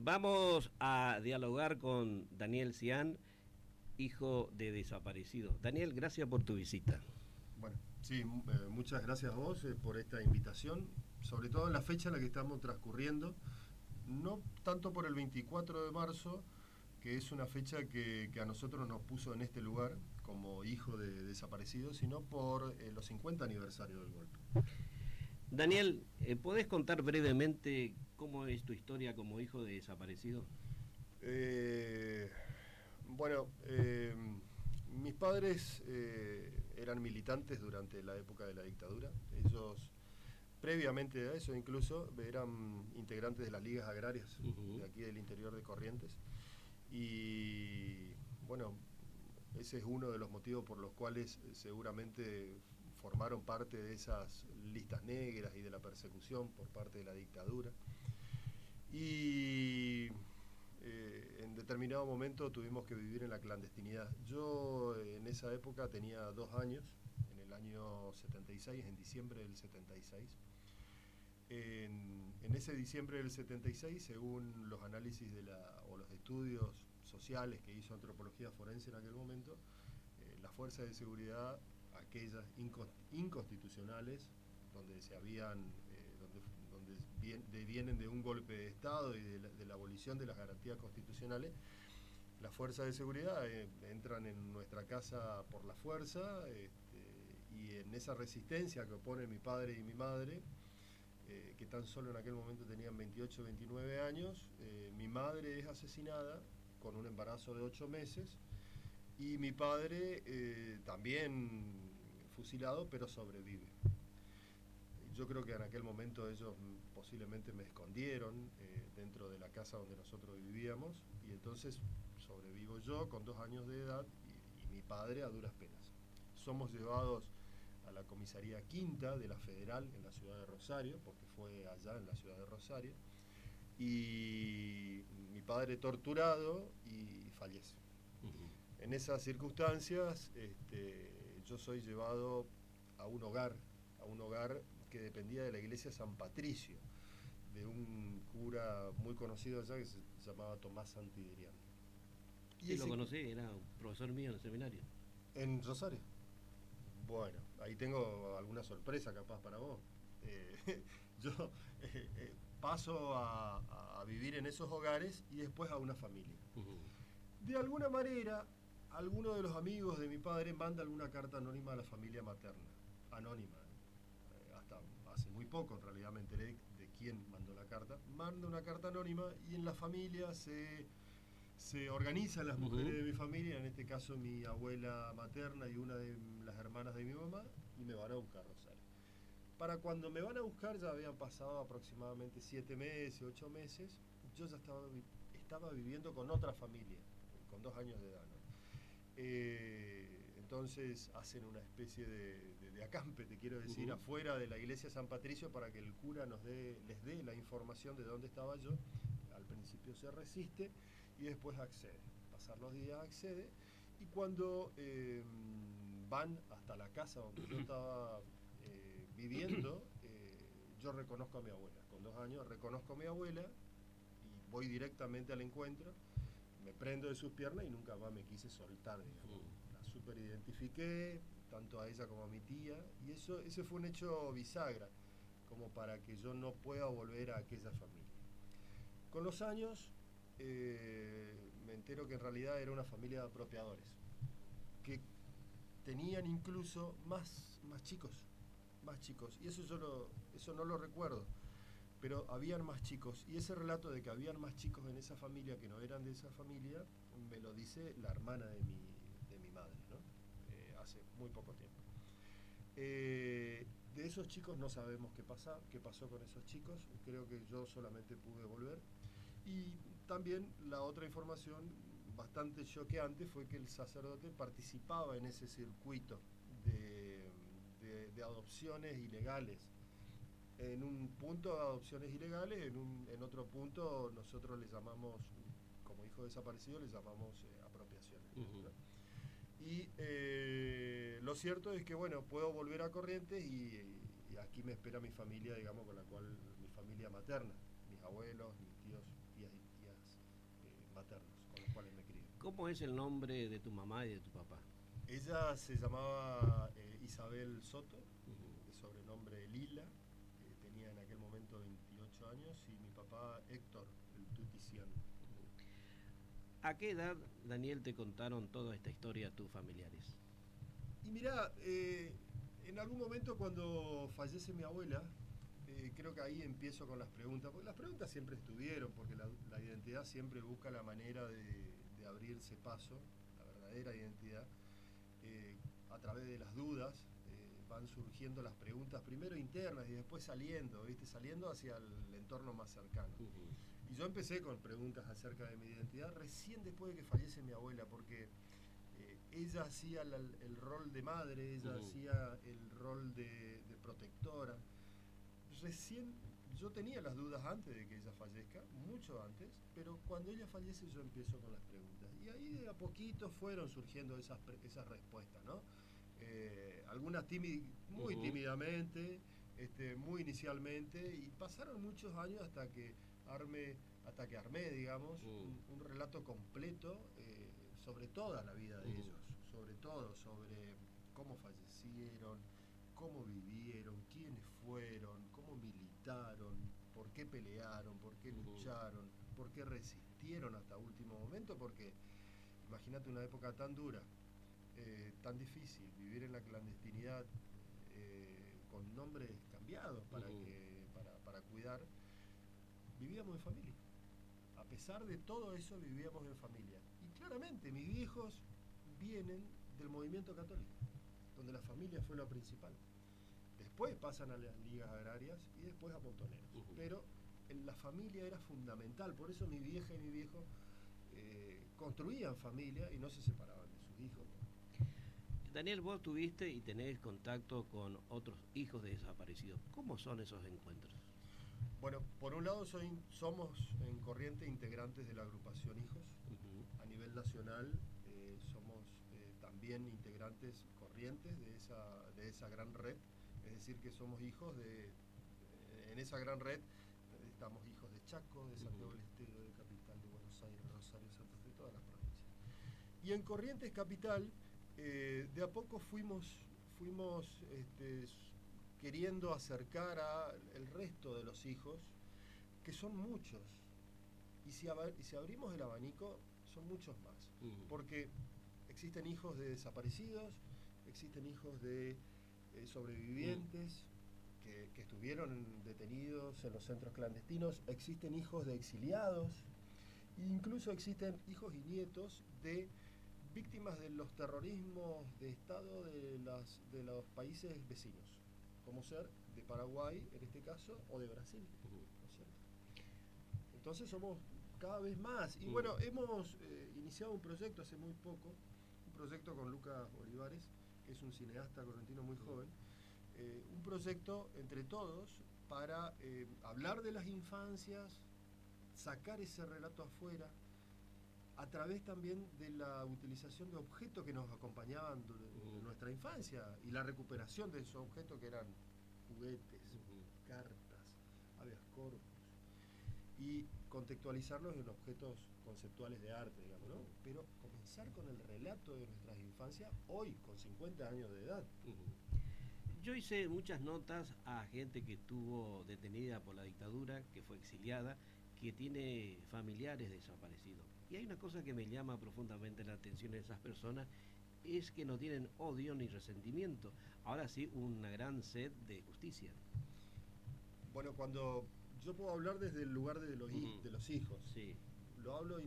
Vamos a dialogar con Daniel Cian, hijo de desaparecido. Daniel, gracias por tu visita. Bueno, sí, muchas gracias a vos por esta invitación, sobre todo en la fecha en la que estamos transcurriendo, no tanto por el 24 de marzo, que es una fecha que a nosotros nos puso en este lugar como hijo de desaparecido, sino por los 50 aniversarios del golpe. Daniel, ¿podés contar brevemente cómo es tu historia como hijo de desaparecido? Eh, bueno, mis padres eran militantes durante la época de la dictadura. Ellos, previamente a eso incluso, eran integrantes de las ligas agrarias de aquí del interior de Corrientes. Y bueno, ese es uno de los motivos por los cuales seguramente formaron parte de esas listas negras y de la persecución por parte de la dictadura. Y en determinado momento tuvimos que vivir en la clandestinidad. Yo en esa época tenía 2 años, en el año 76, en diciembre del 76. En ese diciembre del 76, según los análisis o los estudios sociales que hizo Antropología Forense en aquel momento, las fuerzas de seguridad, aquellas inconstitucionales, donde se habían, vienen de un golpe de Estado y de la abolición de las garantías constitucionales, las fuerzas de seguridad entran en nuestra casa por la fuerza, y en esa resistencia que oponen mi padre y mi madre, que tan solo en aquel momento tenían 28, 29 años, mi madre es asesinada con un embarazo de 8 meses y mi padre también fusilado, pero sobrevive. Yo creo que en aquel momento ellos posiblemente me escondieron dentro de la casa donde nosotros vivíamos, y entonces sobrevivo yo con 2 años de edad y mi padre a duras penas. Somos llevados a la comisaría quinta de la Federal en la ciudad de Rosario, porque fue allá en la ciudad de Rosario, y mi padre torturado y fallece. En esas circunstancias, yo soy llevado a un hogar que dependía de la iglesia San Patricio, de un cura muy conocido allá que se llamaba Tomás Santiderián. Y Sí, lo ese, conocí, era un profesor mío en el seminario. en Rosario. Bueno, ahí tengo alguna sorpresa capaz para vos. Eh, yo paso a vivir en esos hogares y después a una familia. De alguna manera, alguno de los amigos de mi padre manda alguna carta anónima a la familia materna. Anónima. Hasta hace muy poco en realidad me enteré de quién mandó la carta. Manda una carta anónima y en la familia se organizan las mujeres de mi familia, en este caso mi abuela materna y una de las hermanas de mi mamá, y me van a buscar a Rosario. Para cuando me van a buscar ya habían pasado aproximadamente 7 meses, 8 meses. Yo ya estaba viviendo con otra familia, con 2 años de edad, ¿no? Entonces hacen una especie de acampe, te quiero decir, afuera de la iglesia San Patricio para que el cura les dé la información de dónde estaba yo. Al principio se resiste y después accede. Pasar los días accede, y cuando van hasta la casa donde yo estaba viviendo, yo reconozco a mi abuela. Con 2 años reconozco a mi abuela y voy directamente al encuentro, me prendo de sus piernas y nunca más me quise soltar, digamos. La super identifiqué, tanto a ella como a mi tía, y ese fue un hecho bisagra, como para que yo no pueda volver a aquella familia. Con los años me entero que en realidad era una familia de apropiadores, que tenían incluso más chicos, y eso no lo recuerdo, pero habían más chicos, y ese relato de que habían más chicos en esa familia que no eran de esa familia me lo dice la hermana de mi madre, ¿no? Hace muy poco tiempo. De esos chicos no sabemos qué pasó con esos chicos. Creo que yo solamente pude volver. Y también la otra información bastante choqueante fue que el sacerdote participaba en ese circuito de adopciones ilegales. En un punto adopciones ilegales, en otro punto nosotros le llamamos, como hijo desaparecido, le llamamos apropiaciones, ¿no? Y lo cierto es que, bueno, puedo volver a Corrientes y aquí me espera mi familia, digamos, con la cual, mi familia materna, mis abuelos, mis tíos, tías cuales me crié. ¿Cómo es el nombre de tu mamá y de tu papá? Ella se llamaba Isabel Soto, Uh-huh. de sobrenombre Lila, tenía en aquel momento 28 años, y mi papá Héctor, el Tutician. ¿A qué edad, Daniel, te contaron toda esta historia tus familiares? Y mirá, en algún momento cuando fallece mi abuela, creo que ahí empiezo con las preguntas, porque las preguntas siempre estuvieron, porque la identidad siempre busca la manera de abrirse paso, la verdadera identidad, a través de las dudas, van surgiendo las preguntas, primero internas y después saliendo, ¿viste? Saliendo hacia el entorno más cercano. Uh-huh. Y yo empecé con preguntas acerca de mi identidad recién después de que fallece mi abuela, porque ella hacía el rol de madre, ella Uh-huh. hacía el rol de protectora. Recién yo tenía las dudas antes de que ella fallezca, mucho antes, pero cuando ella fallece yo empiezo con las preguntas. Y ahí de a poquito fueron surgiendo esas respuestas, ¿no? Algunas muy Uh-huh. tímidamente, muy inicialmente, y pasaron muchos años hasta que armé, digamos, un relato completo sobre toda la vida de ellos, sobre todo, sobre cómo fallecieron, cómo vivieron, quiénes fueron, cómo militaron, por qué pelearon, por qué lucharon, por qué resistieron hasta último momento, porque imagínate una época tan dura, tan difícil, vivir en la clandestinidad, con nombres cambiados para cuidar, vivíamos en familia. A pesar de todo eso, vivíamos en familia. Y claramente mis viejos vienen del movimiento católico, donde la familia fue lo principal. Después pasan a las ligas agrarias y después a Montoneros. Pero la familia era fundamental, por eso mi vieja y mi viejo construían familia y no se separaban de sus hijos. Daniel, vos tuviste y tenés contacto con otros hijos de desaparecidos. ¿Cómo son esos encuentros? Bueno, por un lado somos en Corrientes integrantes de la agrupación Hijos. Uh-huh. A nivel nacional somos también integrantes corrientes de esa gran red. Es decir, que somos hijos en esa gran red estamos hijos de Chaco, de Santiago del Estero, de Capital, de Buenos Aires, Rosario, Santa Fe, todas las provincias. Y en Corrientes Capital, de a poco fuimos queriendo acercar al resto de los hijos, que son muchos. Y si abrimos el abanico, son muchos más. Uh-huh. Porque existen hijos de desaparecidos, existen hijos de sobrevivientes que estuvieron detenidos en los centros clandestinos, existen hijos de exiliados, e incluso existen hijos y nietos de víctimas de los terrorismos de Estado de los países vecinos, como ser de Paraguay en este caso, o de Brasil, ¿no es cierto? Entonces somos cada vez más. Y bueno, hemos iniciado un proyecto hace muy poco, un proyecto con Lucas Olivares, que es un cineasta correntino muy joven, un proyecto entre todos para hablar de las infancias, sacar ese relato afuera, a través también de la utilización de objetos que nos acompañaban en nuestra infancia y la recuperación de esos objetos que eran juguetes, cartas, habeas corpus, y contextualizarlos en objetos conceptuales de arte, digamos, ¿no? Pero comenzar con el relato de nuestras infancias hoy, con 50 años de edad. Yo hice muchas notas a gente que estuvo detenida por la dictadura, que fue exiliada, que tiene familiares desaparecidos. Y hay una cosa que me llama profundamente la atención de esas personas, es que no tienen odio ni resentimiento. Ahora sí, una gran sed de justicia. Bueno, cuando yo puedo hablar desde el lugar de los hijos, sí. Lo hablo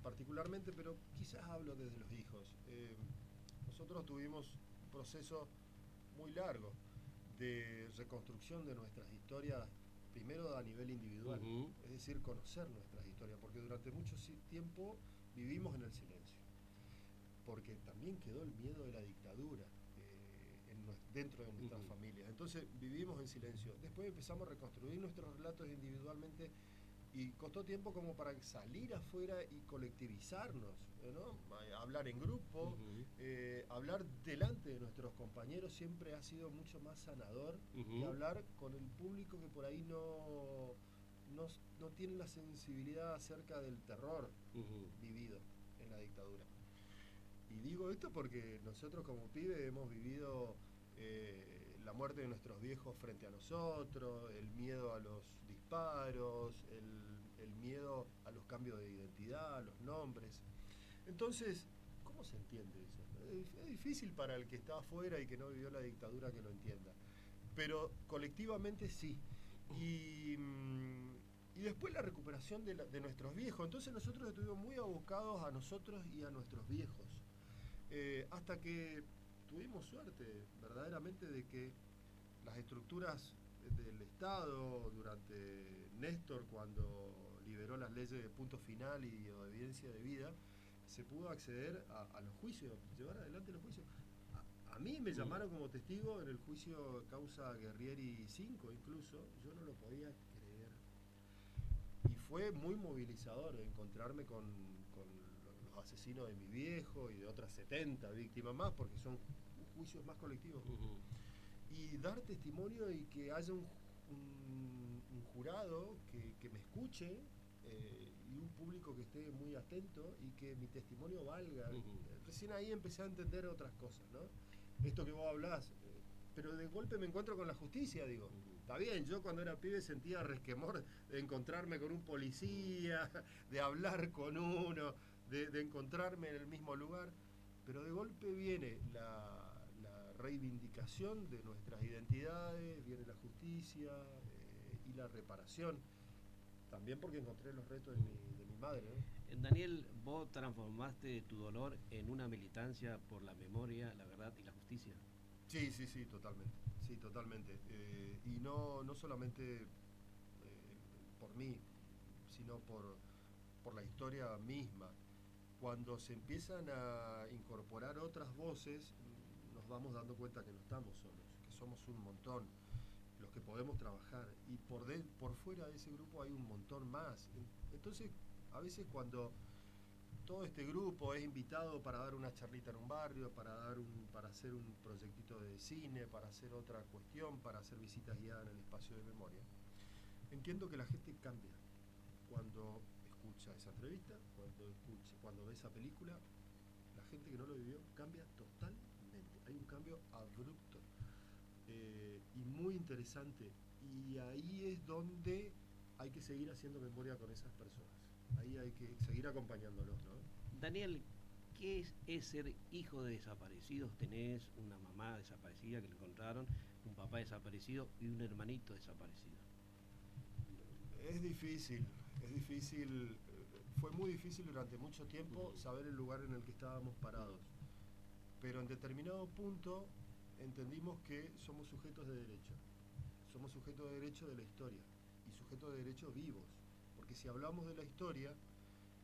particularmente, pero quizás hablo desde los hijos. Nosotros tuvimos un proceso muy largo de reconstrucción de nuestras historias, primero a nivel individual, es decir, conocer nuestras historias, porque durante mucho tiempo vivimos en el silencio, porque también quedó el miedo de la dictadura dentro de nuestras familias. Entonces vivimos en silencio. Después empezamos a reconstruir nuestros relatos individualmente y costó tiempo como para salir afuera y colectivizarnos, ¿no? Hablar en grupo, hablar delante de nuestros compañeros siempre ha sido mucho más sanador que hablar con el público que por ahí no tiene la sensibilidad acerca del terror vivido. en la dictadura. Y digo esto porque nosotros como pibe hemos vivido la muerte de nuestros viejos frente a nosotros, el miedo a los disparos, el miedo a los cambios de identidad, a los nombres. Entonces, ¿cómo se entiende eso? Es difícil para el que está afuera y que no vivió la dictadura que lo entienda. Pero colectivamente sí. Y después la recuperación de nuestros viejos. Entonces nosotros estuvimos muy abocados a nosotros y a nuestros viejos. Hasta que tuvimos suerte verdaderamente de que las estructuras del Estado durante Néstor, cuando liberó las leyes de punto final y de evidencia de vida, se pudo acceder a los juicios, llevar adelante los juicios. A mí me llamaron como testigo en el juicio causa Guerrieri 5 incluso, yo no lo podía creer. Y fue muy movilizador encontrarme con los asesinos de mi viejo y de otras 70 víctimas más, porque son juicios más colectivos. Y dar testimonio y que haya un jurado que me escuche y un público que esté muy atento y que mi testimonio valga. Recién ahí empecé a entender otras cosas, ¿no? Esto que vos hablás, pero de golpe me encuentro con la justicia, digo. Está bien, yo cuando era pibe sentía resquemor de encontrarme con un policía, de hablar con uno, de encontrarme en el mismo lugar, pero de golpe viene la reivindicación de nuestras identidades, viene la justicia y la reparación. También porque encontré los restos de mi madre, ¿no? Daniel, vos transformaste tu dolor en una militancia por la memoria, la verdad y la justicia. Sí, totalmente. Sí, totalmente. Y no solamente por mí, sino por la historia misma. Cuando se empiezan a incorporar otras voces, nos vamos dando cuenta que no estamos solos, que somos un montón los que podemos trabajar, y por fuera de ese grupo hay un montón más. Entonces, a veces cuando todo este grupo es invitado para dar una charlita en un barrio, para hacer un proyectito de cine, para hacer otra cuestión, para hacer visitas guiadas en el espacio de memoria, entiendo que la gente cambia cuando escucha esa entrevista, cuando ve esa película. La gente que no lo vivió cambia totalmente. Hay un cambio abrupto y muy interesante. Y ahí es donde hay que seguir haciendo memoria con esas personas. Ahí hay que seguir acompañándolos, ¿no? Daniel, ¿qué es ser hijo de desaparecidos? Tenés una mamá desaparecida que le encontraron, un papá desaparecido y un hermanito desaparecido. Es difícil. Fue muy difícil durante mucho tiempo saber el lugar en el que estábamos parados. Pero en determinado punto entendimos que somos sujetos de derecho. Somos sujetos de derecho de la historia y sujetos de derecho vivos. Porque si hablamos de la historia,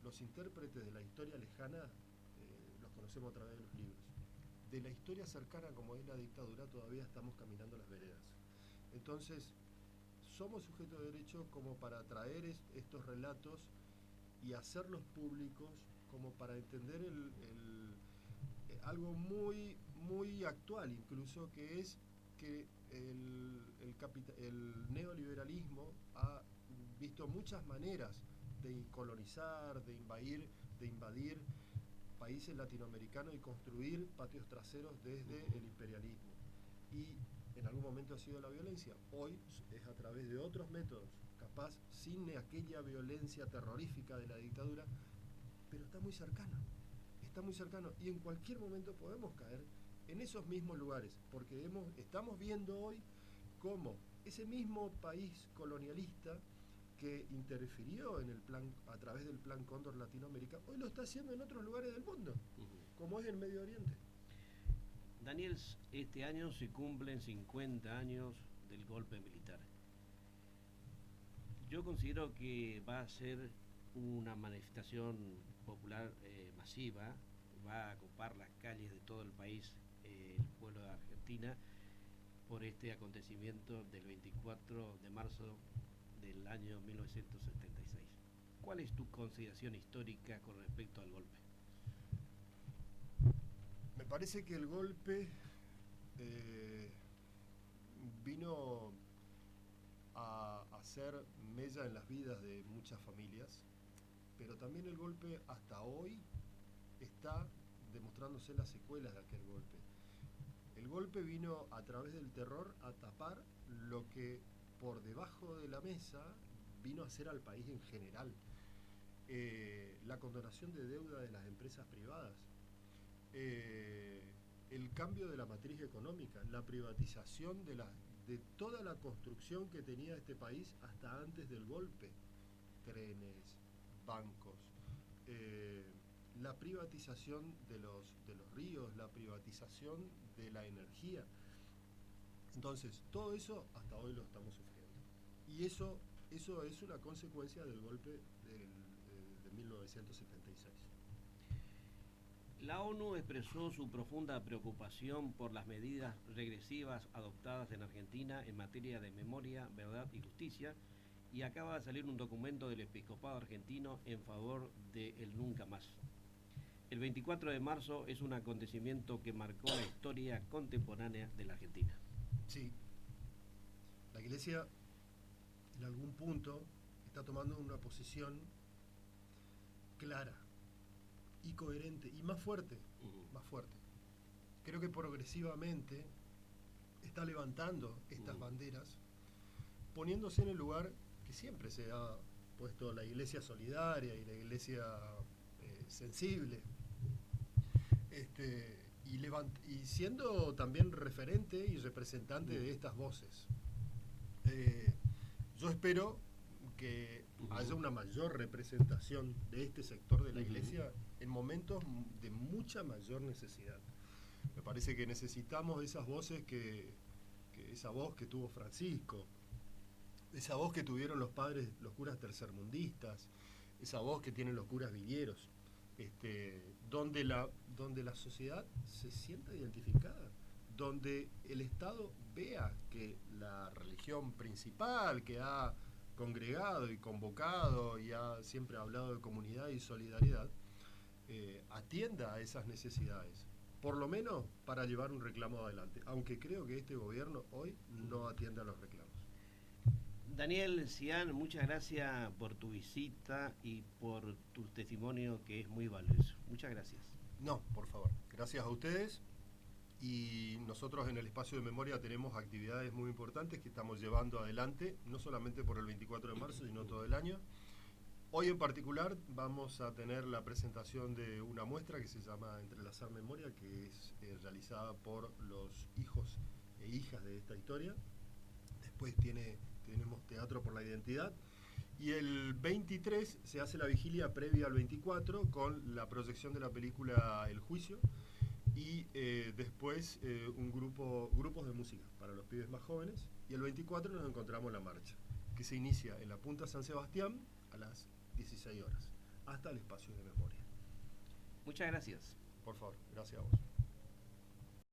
los intérpretes de la historia lejana los conocemos a través de los libros. De la historia cercana, como es la dictadura, todavía estamos caminando las veredas. Entonces, somos sujetos de derecho como para traer estos relatos y hacerlos públicos, como para entender algo muy, muy actual incluso, que es que el neoliberalismo ha visto muchas maneras de colonizar, de invadir países latinoamericanos y construir patios traseros desde el imperialismo. Y en algún momento ha sido la violencia. Hoy es a través de otros métodos, capaz sin aquella violencia terrorífica de la dictadura, pero está muy cercano. Y en cualquier momento podemos caer en esos mismos lugares, porque estamos viendo hoy cómo ese mismo país colonialista que interfirió en el plan, a través del Plan Cóndor Latinoamérica, hoy lo está haciendo en otros lugares del mundo, como es el Medio Oriente. Daniel, este año se cumplen 50 años del golpe militar. Yo considero que va a ser una manifestación popular masiva, va a ocupar las calles de todo el país, el pueblo de Argentina, por este acontecimiento del 24 de marzo del año 1976. ¿Cuál es tu consideración histórica con respecto al golpe? Me parece que el golpe vino a hacer mella en las vidas de muchas familias, pero también el golpe hasta hoy está demostrándose las secuelas de aquel golpe. El golpe vino a través del terror a tapar lo que por debajo de la mesa vino a hacer al país en general. La condonación de deuda de las empresas privadas, el cambio de la matriz económica, la privatización de toda la construcción que tenía este país hasta antes del golpe, trenes, bancos, la privatización de los ríos, la privatización de la energía. Entonces, todo eso hasta hoy lo estamos sufriendo. Y eso es una consecuencia del golpe de 1976. La ONU expresó su profunda preocupación por las medidas regresivas adoptadas en Argentina en materia de memoria, verdad y justicia, y acaba de salir un documento del episcopado argentino en favor de el nunca más. El 24 de marzo es un acontecimiento que marcó la historia contemporánea de la Argentina. Sí, la Iglesia en algún punto está tomando una posición clara y coherente y más fuerte, más fuerte. Creo que progresivamente está levantando estas banderas, poniéndose en el lugar que siempre se ha puesto la Iglesia solidaria y la Iglesia sensible, y siendo también referente y representante de estas voces. Yo espero que haya una mayor representación de este sector de la Iglesia en momentos de mucha mayor necesidad. Me parece que necesitamos esas voces esa voz que tuvo Francisco, esa voz que tuvieron los curas tercermundistas, esa voz que tienen los curas villeros, donde la sociedad se sienta identificada, donde el Estado vea que la religión principal que ha congregado y convocado y ha siempre hablado de comunidad y solidaridad, atienda a esas necesidades, por lo menos para llevar un reclamo adelante, aunque creo que este gobierno hoy no atiende a los reclamos. Daniel Cian, muchas gracias por tu visita y por tu testimonio, que es muy valioso. Muchas gracias. No, por favor, gracias a ustedes. Y nosotros en el Espacio de Memoria tenemos actividades muy importantes que estamos llevando adelante, no solamente por el 24 de marzo, sino todo el año. Hoy en particular vamos a tener la presentación de una muestra que se llama Entrelazar Memoria, que es realizada por los hijos e hijas de esta historia. Después tenemos Teatro por la Identidad. Y el 23 se hace la vigilia previa al 24 con la proyección de la película El Juicio. Y después grupos de música para los pibes más jóvenes. Y el 24 nos encontramos en la marcha, que se inicia en la Punta San Sebastián a las 16 horas, hasta el Espacio de Memoria. Muchas gracias. Por favor, gracias a vos.